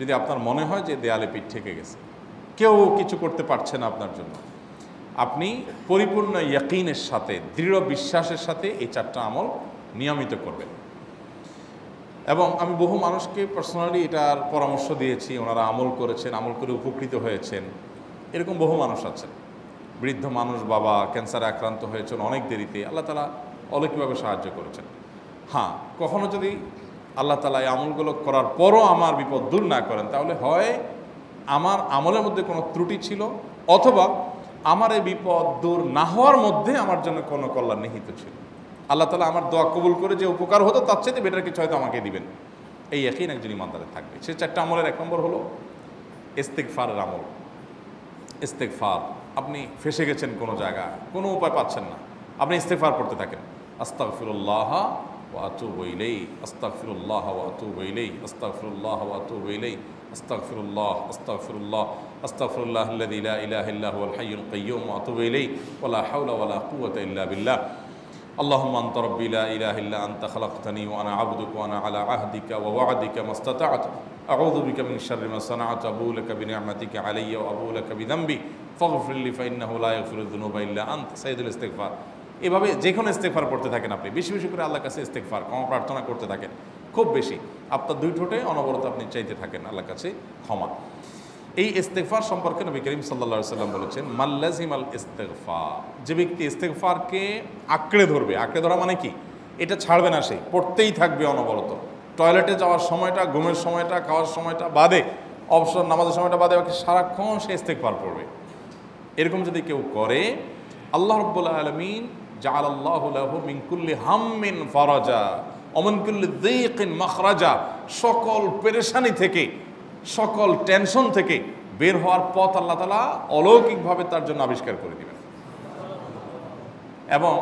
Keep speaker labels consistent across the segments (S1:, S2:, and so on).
S1: যদি আপনার মনে হয় যে দেয়ালে পিঠ ঠেকে গেছে, কেউ কিছু করতে পারছে না আপনার জন্য, আপনি পরিপূর্ণ ইয়াকিনের সাথে, দৃঢ় বিশ্বাসের সাথে এই 4টা আমল নিয়মিত করবেন। এবং আমি বহু মানুষকে পার্সোনালি এটার পরামর্শ দিয়েছি, ওনারা আমল করেছেন, আমল করে উপকৃত হয়েছেন। এরকম বহু মানুষ আছেন, বৃদ্ধ মানুষ, বাবা ক্যান্সারে আক্রান্ত হয়েছেন অনেক দেরিতে, আল্লাহ তাআলা অলৌকিকভাবে সাহায্য করেছেন। হ্যাঁ, কখনো যদি আল্লাহ তাআলা এই আমলগুলো করার পরও আমার বিপদ দূর না করেন, তাহলে হয় আমার আমলের মধ্যে কোনো ত্রুটি ছিল, অথবা আমার এই বিপদ দূর না হওয়ার মধ্যে আমার জন্য কোনো কল্যাণ নিহিত ছিল। আল্লাহ তাআলা আমার দোয়া কবুল করে যে উপকার হতো তার চাইতে বেটার কিছু হয়তো আমাকে দিবেন, এই ইয়াকিন একজন ইমানদারের থাকবে। সে 4টা আমলের 1 নম্বর হলো ইস্তেগফারের আমল। ইস্তেগফার, আপনি ফেসে গেছেন কোনো জায়গায়, কোনো উপায় পাচ্ছেন না, আপনি ইস্তেগফার করতে থাকেন। আস্তাগফিরুল্লাহ ওয়া আতুবু ইলাইহি, আস্তাগফিরুল্লাহ ওয়া আতুবু ইলাইহি, আস্তাগফিরুল্লাহ ওয়া আতুবু ইলাইহি, আস্তাগফিরুল্লাহ, আস্তাগফিরুল্লাহ, আস্তাগফিরুল্লাহাল্লাযী লা ইলাহা ইল্লা হুয়াল হাইয়ুল কাইয়্যুম ওয়া আতুবু ইলাইহি ওয়া লা হাওলা ওয়া লা কুওয়াতা ইল্লা বিল্লাহ। اللهم أنت ربي لا إله إلا أنت خلقتني وأنا عبدك وأنا على عهدك ووعدك ما استطعت أعوذ بك من شر ما صنعت أبوء لك بنعمتك علي وأبوء لك بذنبي فاغفر لي فإنه لا يغفر الذنوب إلا أنت سيد الاستغفار। এভাবে যে কোনো ইস্তেগফার করতে থাকেন, আপনি বেশি বেশি করে আল্লাহর কাছে ইস্তেগফার ক্ষমা প্রার্থনা করতে থাকেন, খুব বেশি। আপনার 2 ঠোঁটে অনবরত আপনি চাইতে থাকেন আল্লাহর কাছে ক্ষমা। এই ইস্তেগফার সম্পর্কে নবী করিম সাল্লাল্লাহু আলাইহি ওয়াসাল্লাম বলেছেন, মাল্লাজিমাল ইস্তেগফার, যে ব্যক্তি ইস্তেগফারকে আঁকড়ে ধরবে, আঁকড়ে ধরা মানে কি, এটা ছাড়বে না, সে পড়তেই থাকবে অনবরত। টয়লেটে যাওয়ার সময়টা, ঘুমের সময়টা, খাওয়ার সময়টা বাদে, অবসর নামাজের সময়টা বাদে বাকি সারাক্ষণ সে ইস্তেগফার পড়বে। এরকম যদি কেউ করে, আল্লাহ রাব্বুল আলামিন জাআলাল্লাহু লাহু মিন কুল্লি হাম্মিন ফারাজা ওয়া মিন কুল্লি যায়কিন মাখরাজা, সকল পেরেশানি থেকে, সকল টেনশন থেকে বের হওয়ার পথ আল্লাহ তাআলা অলৌকিকভাবে তার জন্য আবিষ্কার করে দিবেন। এবং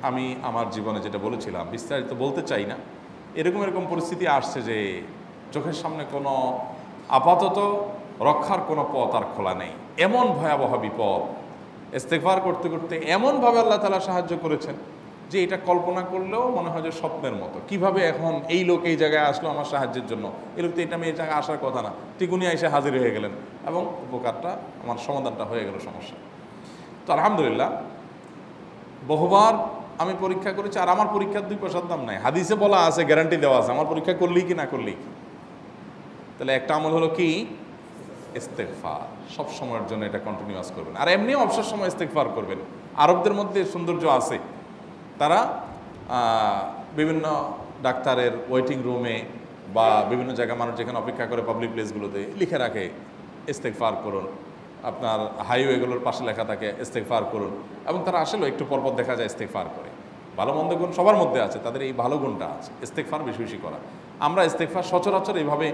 S1: আমি আমার জীবনে যেটা বলেছিলাম, বিস্তারিত বলতে চাই না, এরকম পরিস্থিতি আসছে যে চোখের সামনে কোনো আপাতত রক্ষার কোনো পথ আর খোলা নেই, এমন ভয়াবহ বিপদ। ইস্তেগফার করতে করতে এমনভাবে আল্লাহ তাআলা সাহায্য করেছেন যে এটা কল্পনা করলেও মনে হয় যে স্বপ্নের মতো। কিভাবে এখন এই লোক এই জায়গায় আসলো আমার সাহায্যের জন্য, এই লোক তো এটা আমি এই জায়গায় আসার কথা না, টিকুনি এসে হাজির হয়ে গেলেন এবং উপকারটা, আমার সমাধানটা হয়ে গেল সমস্যা। তো আলহামদুলিল্লাহ, বহুবার আমি পরীক্ষা করেছি, আর আমার পরীক্ষার 2 পয়সার দাম নাই। হাদিসে বলা আছে, গ্যারান্টি দেওয়া আছে, আমার পরীক্ষা করলেই কি না করলেই কি। তাহলে একটা আমল হলো কি, ইস্তেগফার। সব সময়ের জন্য এটা কন্টিনিউয়াস করবেন, আর এমনিও অবসর সময় ইস্তেগফার করবেন। আরবদের মধ্যে সৌন্দর্য আছে, তারা বিভিন্ন ডাক্তারের ওয়েটিং রুমে বা বিভিন্ন জায়গায় মানুষ যেখানে অপেক্ষা করে পাবলিক প্লেসগুলোতে লিখে রাখে ইস্তেগফার করুন, আপনার হাইওয়েগুলোর পাশে লেখা থাকে ইস্তেগফার করুন, এবং তারা আসলে একটু পরপর দেখা যায় ইস্তেগফার করে। ভালো মন্দ গুণ সবার মধ্যে আছে, তাদের এই ভালো গুণটা আছে, ইস্তেগফার বেশি বেশি করা। আমরা ইস্তেগফার সচরাচর এইভাবে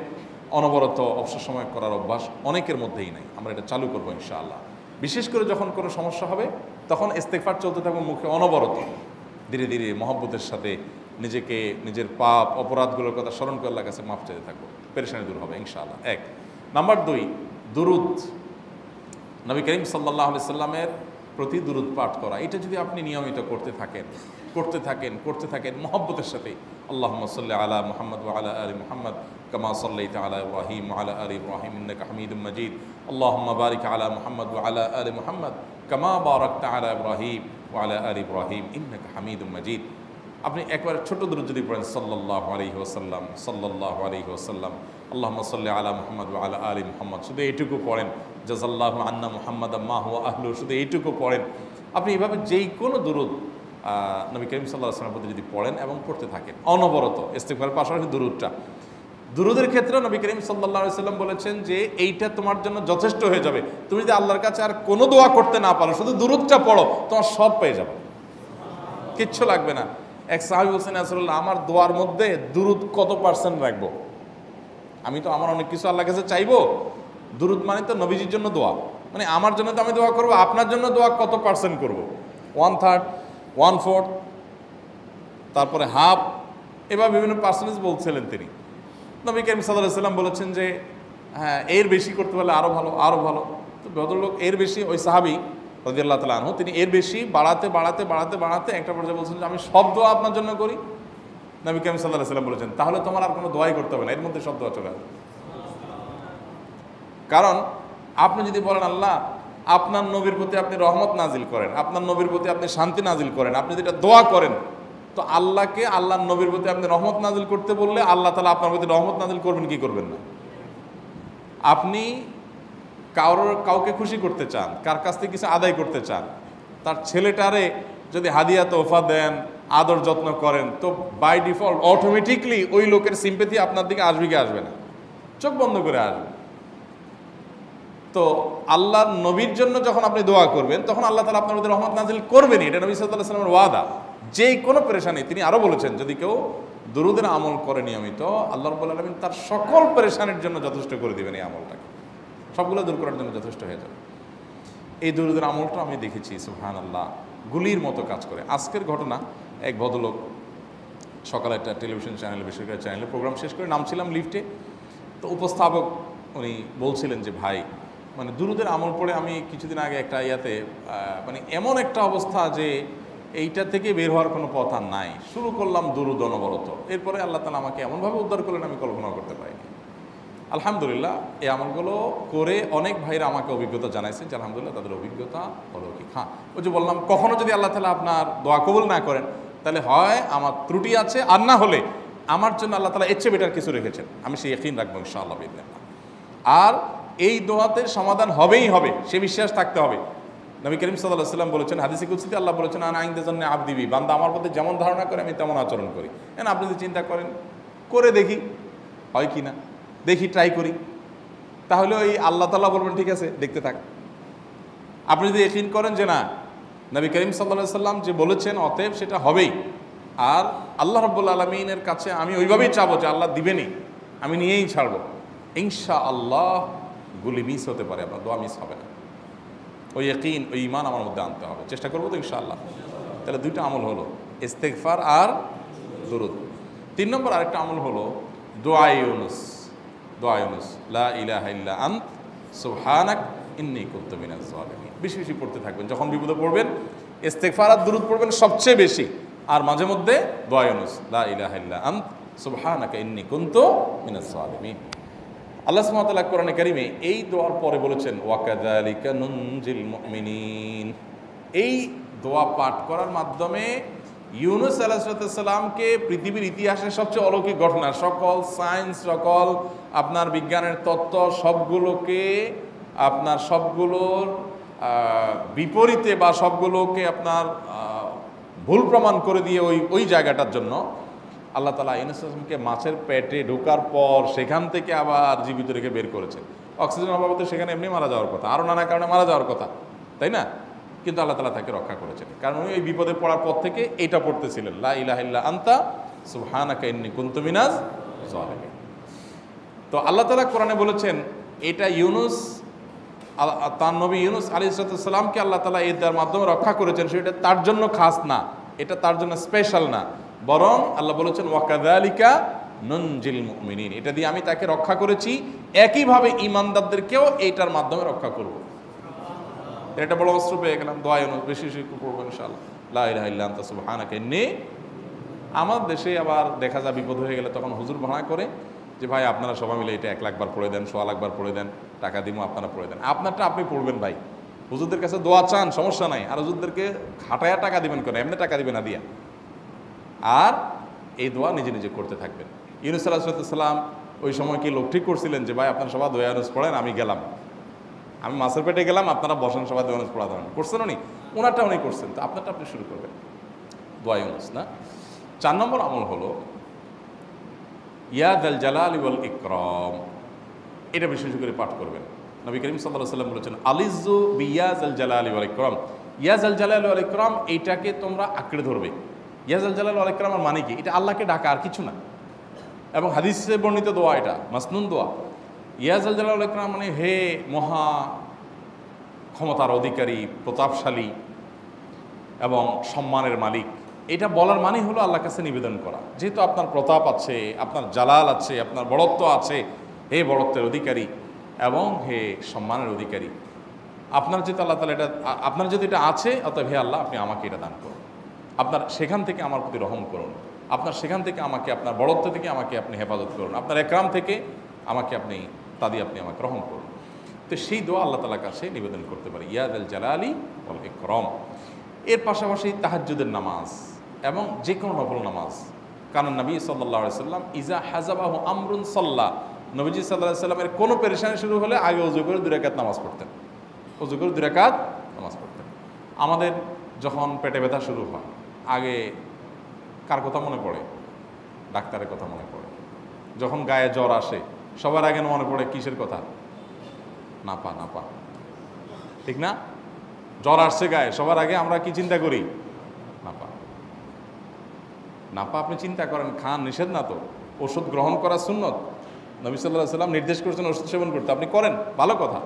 S1: অনবরত অবসর সময় করার অভ্যাস অনেকের মধ্যেই নাই। আমরা এটা চালু করবো ইনশাআল্লাহ। বিশেষ করে যখন কোনো সমস্যা হবে তখন ইস্তেগফার চলতে থাকবে মুখে অনবরত, ধীরে ধীরে মহব্বতের সাথে নিজেকে, নিজের পাপ অপরাধগুলোর কথা স্মরণ করে আল্লাহর কাছে মাফ চাইতে থাকবো, পেরেশানি দূর হবে ইনশাআল্লাহ। 1 নাম্বার 2, দুরুদ। নবী করিম সাল্লাল্লাহু আলাইহি সাল্লামের প্রতি দুরুদ পাঠ করা, এটা যদি আপনি নিয়মিত করতে থাকেন মহব্বতের সাথে, আল্লাহুম্মা সাল্লি আলা মুহাম্মদ ওয়া আলা আলি মুহাম্মদ কামা সাল্লাইতা আলা ইব্রাহিম ওয়া আলা আলি ইব্রাহিম ইন্নাকা হামিদুম মাজিদ, আল্লাহুম্মা বারিক আলা মুহাম্মদ ওয়া আলা আলি মুহাম্মদ কামা বারাকতা আলা ইব্রাহিম ওয়া আলা আলি ইব্রাহিম ইন্নাকা হামিদুম মাজিদ। আপনি একবার ছোট দুরূদ যদি পড়েন, সাল্লাল্লাহু আলাইহি ওয়াসাল্লাম, সাল্লাল্লাহু আলাইহি ওয়াসাল্লাম, আল্লাহুম্মা সাল্লি আলা মুহাম্মদ ওয়া আলা আলি মুহাম্মদ, শুধু এইটুকু পড়েন। জাযাল্লাহু আন্না মুহাম্মাদাম মা হুয়া আহলু, শুধু এইটুকু পড়েন। আপনি এইভাবে যেই কোনো দুরূদ নবী করিম সাল্লাল্লাহু আলাইহি ওয়াসাল্লামের প্রতি যদি পড়েন এবং পড়তে থাকেন অনবরত, ইস্তেগফারের পাশাপাশি দুরূদের ক্ষেত্রে নবী করিম সাল্লাল্লাহু আলাইহি ওয়াসাল্লাম বলেছেন যে এইটা তোমার জন্য যথেষ্ট হয়ে যাবে। তুমি যদি আল্লাহর কাছে আর কোনো দোয়া করতে না পারো, শুধু দুরূদটা পড়ো, তোমার সব পেয়ে যাবে, কিচ্ছু লাগবে না। এক সাহাবী বলছেন, রাসূলুল্লাহ, আমার দোয়ার মধ্যে দুরূদ কত পার্সেন্ট রাখবো? আমি তো আমার অনেক কিছু আল্লাহর কাছে চাইবো, দুরূদ মানে তো নবীজির জন্য দোয়া, মানে আমার জন্য তো আমি দোয়া করবো, আপনার জন্য দোয়া কত পার্সেন্ট করবো? 1/3, 1/4, তারপরে হাফ, এবার বিভিন্ন পার্সেন্টেজ বলছিলেন তিনি। নবী করিম সাল্লাল্লাহু আলাইহি ওয়াসাল্লাম বলেছেন যে হ্যাঁ, এর বেশি করতে পারলে আরও ভালো, আরও ভালো। তো ভদ্রলোক এর বেশি, ওই সাহাবী রাদিয়াল্লাহু তাআলা আনহু, তিনি এর বেশি বাড়াতে একটা পর্যায়ে বলছেন যে আমি সব দোয়া আপনার জন্য করি। নবী করিম সাল্লাল্লাহু আলাইহি ওয়াসাল্লাম বলেছেন, তাহলে তোমার আর কোনো দোয়াই করতে হবে না, এর মধ্যে সব দোয়া চলে আসবে। কারণ আপনি যদি বলেন আল্লাহ আপনার নবীর প্রতি আপনি রহমত নাজিল করেন, আপনার নবীর প্রতি আপনি শান্তি নাজিল করেন, আপনি যেটা দোয়া করেন, তো আল্লাহকে আল্লাহর নবীর প্রতি আপনি রহমত নাজিল করতে বললে আল্লাহ তাআলা আপনার প্রতি রহমত নাজিল করবেন কি করবেন না? আপনি কাউকে খুশি করতে চান, কার কাছ থেকে কিছু আদায় করতে চান, তার ছেলেটারে যদি হাদিয়া তোফা দেন, আদর যত্ন করেন, তো বাই ডিফল্ট অটোমেটিকলি ওই লোকের সিম্পেথি আপনার দিকে আসবে কি আসবে না? চোখ বন্ধ করে আসবে। তো আল্লাহর নবীর জন্য যখন আপনি দোয়া করবেন তখন আল্লাহ তাআলা আপনার প্রতি রহমত নাজিল করবেনই, এটা নবী সাল্লাল্লাহু আলাইহি ওয়াসাল্লামের ওয়াদা। যে কোনো পেরেশানি, তিনি আরও বলেছেন যদি কেউ দুরূদের আমল করে নিয়মিত, আল্লাহ রাব্বুল আলামিন তার সকল পেরেশানির জন্য যথেষ্ট করে দিবেন। এই আমলটাকে সবগুলো দূর করার জন্য যথেষ্ট হয়ে যাবে। এই দুরূদের আমলটা আমি দেখেছি সুবহানাল্লাহ গুলির মতো কাজ করে। আজকের ঘটনা, এক ভদ্রলোক সকালে একটা টেলিভিশন চ্যানেলে, বেসরকারি চ্যানেলে প্রোগ্রাম শেষ করে নামছিলাম লিফটে, তো উপস্থাপক উনি বলছিলেন যে ভাই মানে দুরূদের আমল পড়ে আমি কিছুদিন আগে একটা মানে এমন একটা অবস্থা যে এইটা থেকে বের হওয়ার কোনো পথ আর নাই, শুরু করলাম দুরূদ অনবরত, এরপরে আল্লাহ তাআলা আমাকে এমনভাবে উদ্ধার করলেন আমি কল্পনা করতে পারিনি। আলহামদুলিল্লাহ এই আমলগুলো করে অনেক ভাইরা আমাকে অভিজ্ঞতা জানাইছেন যে আলহামদুলিল্লাহ তাদের অভিজ্ঞতা অলৌকিক। হ্যাঁ, ওই যে বললাম কখনো যদি আল্লাহ তাআলা আপনার দোয়া কবুল না করেন তাহলে হয় আমার ত্রুটি আছে, আর না হলে আমার জন্য আল্লাহ তাআলা এর চেয়ে বেটার কিছু রেখেছেন, আমি সেই ইয়াকিন রাখবো ইনশাআল্লাহ বিইذنিল্লাহ। আর এই দোয়াতে সমাধান হবেই হবে, সে বিশ্বাস থাকতে হবে। নবী করিম সাল্লাল্লাহু আলাইহি ওয়াসাল্লাম বলেছেন, হাদিসে কুদসিতে আল্লাহ বলেছেন আনা ইনদা যান্নি আবদি বি, বান্দা আমার প্রতি যেমন ধারণা করে আমি তেমন আচরণ করি। আপনি যদি চিন্তা করেন করে দেখি হয় কি না, দেখি ট্রাই করি, তাহলে ওই আল্লাহ তাআলা বলবেন ঠিক আছে দেখতে থাক। আপনি যদি ইয়াকিন করেন যে না নবী করিম সাল্লাল্লাহু আলাইহি ওয়াসাল্লাম যে বলেছেন অতএব সেটা হবেই, আর আল্লাহ রাব্বুল আলামিনের কাছে আমি ওইভাবেই চাবো যে আল্লাহ দিবেনই, আমি নিয়েই ছাড়বো, ইনশাআল্লাহ গুলি মিস হতে পারে, আপনার দোয়া মিস হবে না। ওই ইয়াকিন, ওই ঈমান আমার মধ্যে আনতে হবে, চেষ্টা করবো তো ইনশাআল্লাহ। তাহলে দুইটা আমল হলো, ইস্তেগফার আর দুরূদ। 3 নম্বর আরেকটা আমল হলো দোয়া ইউনুস। দোয়া ইউনুস, লা ইলাহা ইল্লা আন্ত সুবহানাক ইন্নী কুনতু মিনাজ জালিমিন। বেশি বেশি পড়তে থাকবেন, যখন বিপদে পড়বেন ইস্তেগফার আর দুরূদ পড়বেন সবচেয়ে বেশি, আর মাঝে মধ্যে দোয়া ইউনুস, লা ইলাহা ইল্লা আন্ত সুবহানাকা ইন্নী কুনতু মিনাজ জালিমিন। আল্লাহ সুবহানাহু ওয়া তাআলা কোরআনে কারিমে এই দোয়ার পরে বলেছেন ওয়াকাযালিকা নুনজিল মুমিনিন। এই দোয়া পাঠ করার মাধ্যমে ইউনুস আলাইহিস সালামকে পৃথিবীর ইতিহাসের সবচেয়ে অলৌকিক ঘটনা, সকল সায়েন্স, সকল আপনার বিজ্ঞানের তত্ত্ব সবগুলোকে আপনার সবগুলোর বিপরীতে বা সবগুলোকে আপনার ভুল প্রমাণ করে দিয়ে ওই জায়গাটার জন্য আল্লাহ তাআলা ইউনুস আলাইহিসকে মাছের পেটে ঢোকার পর সেখান থেকে আবার জীবিত রেখে বের করেছেন। অক্সিজেন অভাবে সেখানে এমনি মারা যাওয়ার কথা, আরও নানা কারণে মারা যাওয়ার কথা, তাই না? কিন্তু আল্লাহ তাআলা তাকে রক্ষা করেছেন, কারণ উনি ওই বিপদে পড়ার পর থেকে এইটা পড়তেছিলেন, লা ইলাহা ইল্লা আনতা সুবহানাকা ইন্নী কুনতু মিনাজ জালিমিন। তো আল্লাহ তাআলা কোরআনে বলেছেন এটা ইউনুস, তার নবী ইউনুস আলাইহিস সালামকে আল্লাহ তাআলা এর মাধ্যমে রক্ষা করেছেন, সেটা তার জন্য খাস না, এটা তার জন্য স্পেশাল না, বরং আল্লাহ বলেছেন ওয়াকাযালিকা নুনজিল মুমিনিন, এটা দিয়ে আমি তাকে রক্ষা করেছি, একইভাবে ঈমানদারদেরকেও এইটার মাধ্যমে রক্ষা করব। এটা বড় অস্ত্র পেয়ে গেলাম। দোয়া ইউনুস বেশি বেশি পড়বো ইনশাআল্লাহ, লা ইলাহা ইল্লা আনতা সুবহানাকা ইন্নী। আমার দেশে আবার দেখা যায় বিপদ হয়ে গেলে তখন হুজুর ভাড়া করে যে ভাই আপনারা সবাই মিলে এটা 1 লাখ বার পড়ে দেন, 1.25 লাখ বার পড়ে দেন, টাকা দিব আপনারা পড়ে দেন। আপনারটা আপনি পড়বেন ভাই, হুজুরদের কাছে দোয়া চান সমস্যা নাই, আর হুজুরদেরকে খাটায়া টাকা দিবেন কেন, এমনি টাকা দিবেন না দিয়া। আর এই দোয়া নিজে নিজে করতে থাকবেন। ইউনুস আলাইহিস সালাম ওই সময় কি লোক ঠিক করছিলেন যে ভাই আপনারা সবাই দোয়া ইউনুস পড়েন, আমি গেলাম, আমি মাছের পেটে গেলাম, আপনারা বসেন সবাই দোয়া ইউনুস পড়া দেন, করছেন উনি? ওনারটা উনি করছেন, তো আপনারটা আপনি শুরু করবেন দোয়া ইউনুস না। 4 নম্বর আমল হলো ইয়া যাল জালালি ওয়াল ইকরাম, এটা বিশেষ করে পাঠ করবেন। নবী করিম সাল্লাল্লাহু আলাইহি ওয়াসাল্লাম বলেছেন আলিজু বিয়া যাল জালালি ওয়াল ইকরাম, ইয়া যাল জালালি ওয়াল ইকরাম, এইটাকে তোমরা আঁকড়ে ধরবে। ইয়া যাল জালালি ওয়াল ইকরামের মানে কি? এটা আল্লাহকে ডাকা, আর কিছু না, এবং হাদিসে বর্ণিত দোয়া, এটা মাসনুন দোয়া। ইয়া যাল জালালি ওয়াল ইকরাম মানে হে মহা ক্ষমতার অধিকারী, প্রতাপশালী এবং সম্মানের মালিক, এটা বলার মানে হলো আল্লাহর কাছে নিবেদন করা, যেহেতু আপনার প্রতাপ আছে, আপনার জালাল আছে, আপনার বড়ত্ব আছে, হে বড়ত্বের অধিকারী এবং হে সম্মানের অধিকারী, আপনার যেহেতু আল্লাহ তাআলা এটা, আপনার যদি এটা আছে, অতএব হে আল্লাহ আপনি আমাকে এটা দান করুন, আপনার সেখান থেকে আমার প্রতি রহম করুন, আপনার সেখান থেকে আমাকে, আপনার বড়ত্ব থেকে আমাকে আপনি হেফাজত করুন, আপনার একরাম থেকে আমাকে আপনি, তা দিয়ে আপনি আমাকে রহম করুন। তো সেই দোয়া আল্লাহ তাআলার কাছে নিবেদন করতে পারি, ইয়াদাল জালালি ওয়াল ইকরাম। এর পাশাপাশি তাহাজ্জুদের নামাজ এবং যে কোনো নফল নামাজ, কারণ নবী সাল্লাল্লাহু আলাইহি সাল্লাম ইজা হাজাবাহু আমরুন সাল্লাহ, নবীজি সাল্লাল্লাহু আলাইহি সাল্লামের কোনো পেরেশানি শুরু হলে আগে ওযু করে 2 রাকাত নামাজ পড়তেন, ওযু করে 2 রাকাত নামাজ পড়তেন। আমাদের যখন পেটে ব্যথা শুরু হয় আগে কার কথা মনে পড়ে? ডাক্তারের কথা মনে পড়ে। যখন গায়ে জ্বর আসে সবার আগে মনে পড়ে কিসের কথা? নাপা, নাপা, ঠিক না? জ্বর আসছে গায়ে, সবার আগে আমরা কি চিন্তা করি? নাপা। নাপা আপনি চিন্তা করেন, খান, নিষেধ না তো, ওষুধ গ্রহণ করা সুন্নত, নবী সাল্লাল্লাহু আলাইহি সাল্লাম নির্দেশ করেছেন ওষুধ সেবন করতে, আপনি করেন, ভালো কথা।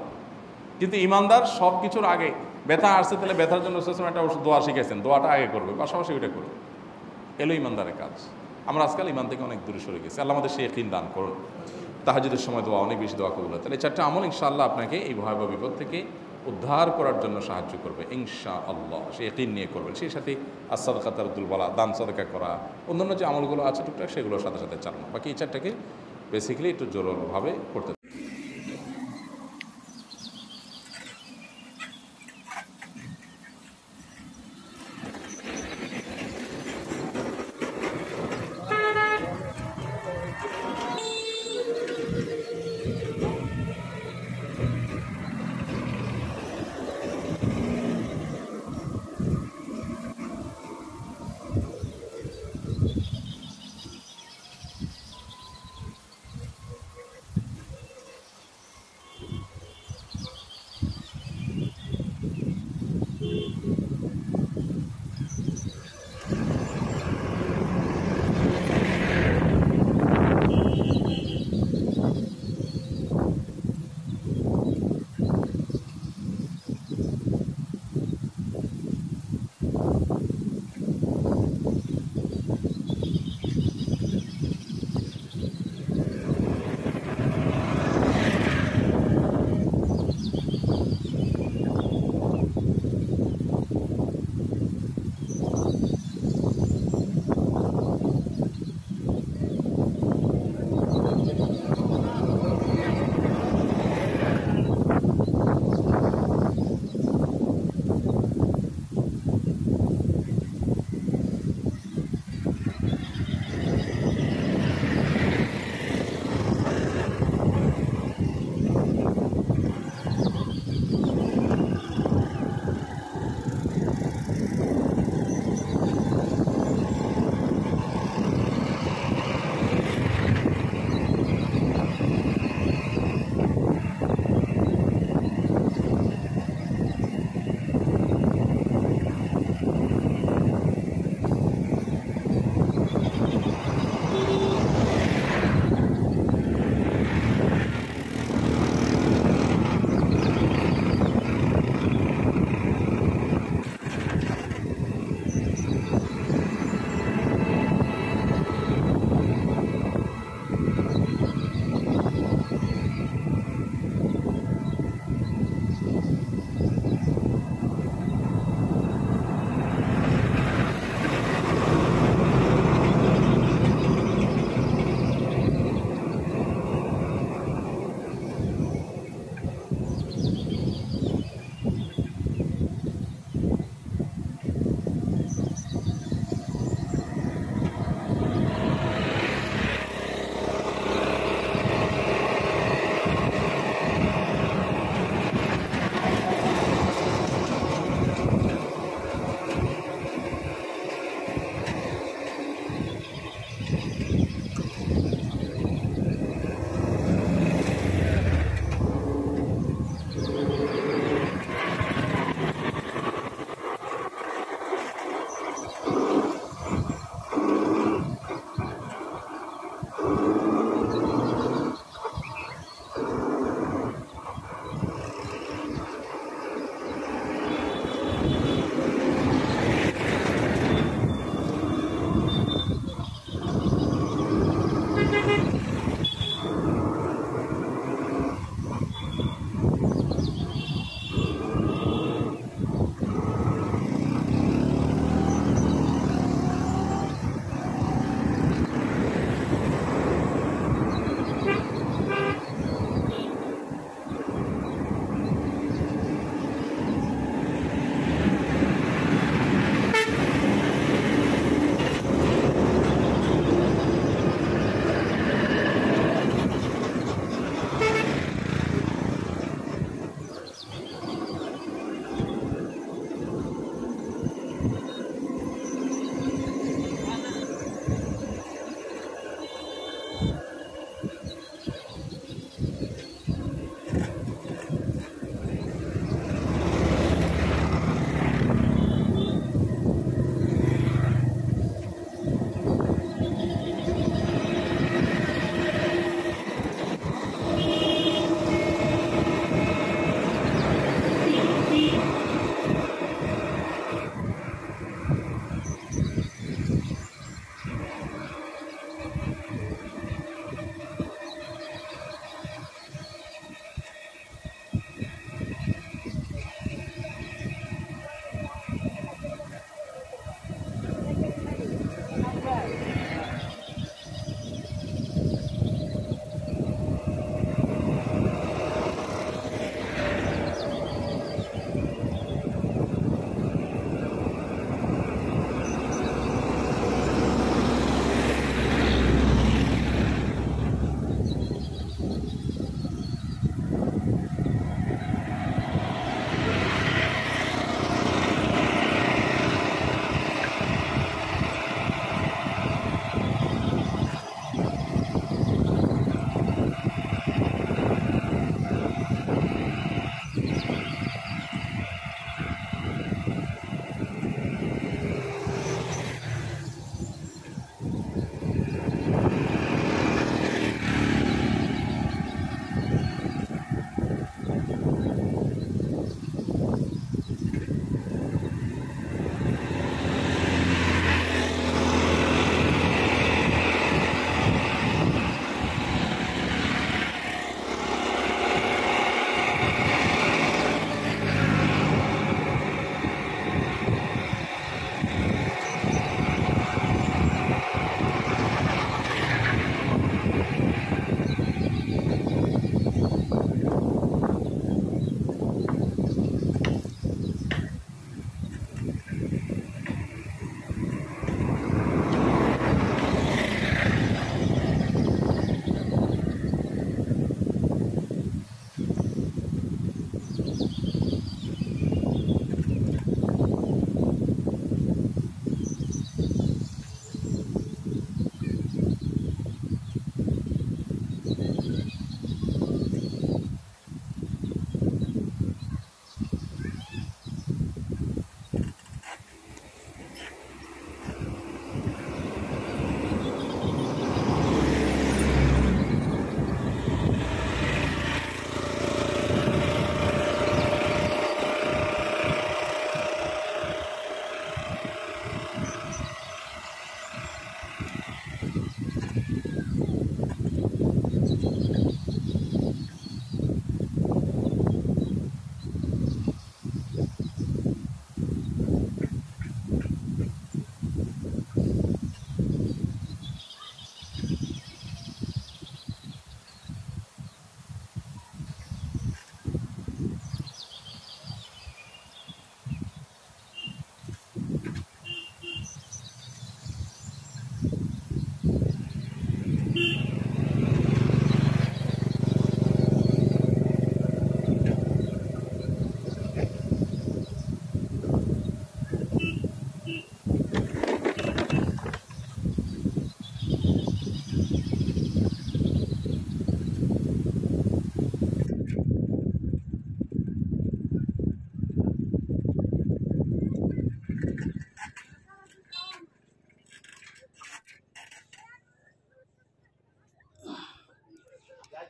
S1: কিন্তু ইমানদার সব কিছুর আগে ব্যথা আসছে, তাহলে ব্যথার জন্য একটা ওষুধ দোয়া শিখেছেন, দোয়াটা আগে করবে, পাশাপাশি ওইটা করবে। এলো ইমানদারের কাজ। আমরা আজকাল ইমান থেকে অনেক দূরে সরে গেছি। আল্লাহ আমাদের সেই ইয়াকিন দান করুন। তাহাজ্জুদের সময় দোয়া, অনেক বেশি দোয়া কবুল হয়। তাহলে 4টা আমল ইনশাআল্লাহ আপনাকে এই ভয়াবহ বিপদ থেকে উদ্ধার করার জন্য সাহায্য করবে ইনশাআল্লাহ। সে ইয়াকিন নিয়ে করবেন। সেই সাথে as-সাদাকা তারদুল বালা, দান সাদাকা করা, অন্যান্য যে আমলগুলো আছে টুকটাক সেগুলোর সাথে সাথে চালানো। বাকি এই 4টাকে বেসিক্যালি একটু জোরভাবে করতে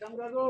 S2: কামরাগো